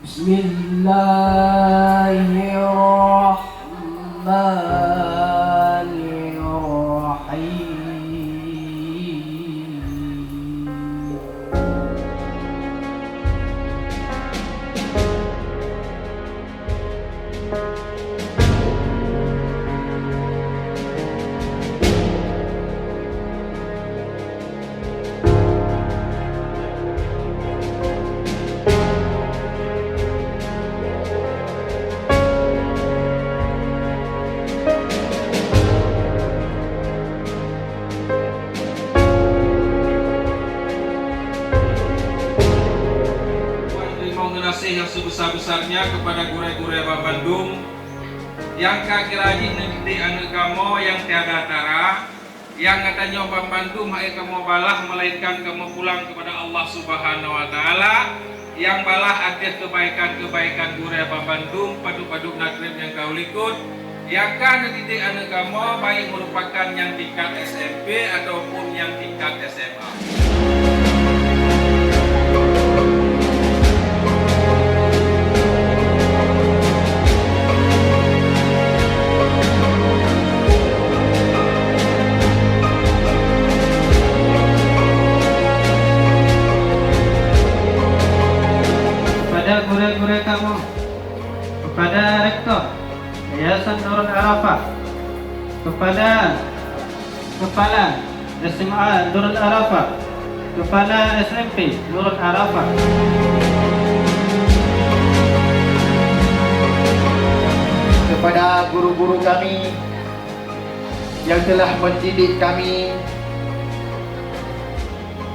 Bismillahirrahmanirrahim. Yang sebesar-besarnya kepada gure-gure Bandung yang kaki rajin mendidik anak kamu yang tiada tara, yang katanya Bandung hai kamu balah melainkan kamu pulang kepada Allah Subhanahu wa taala, yang balah ada kebaikan-kebaikan gure Bandung padu-padu nagrib yang kau likut, yang kan didik anak kamu baik merupakan yang tingkat SMP ataupun yang tingkat SMA. Kepada guru-guru kamu, kepada rektor Yayasan Nurul Arafah, kepada kepala SMA Nurul Arafah, kepala SMP Nurul Arafah, kepada guru-guru kami yang telah mendidik kami,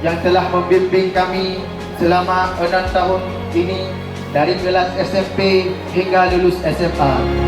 yang telah membimbing kami selama 6 tahun ini dari kelas SMP hingga lulus SMA.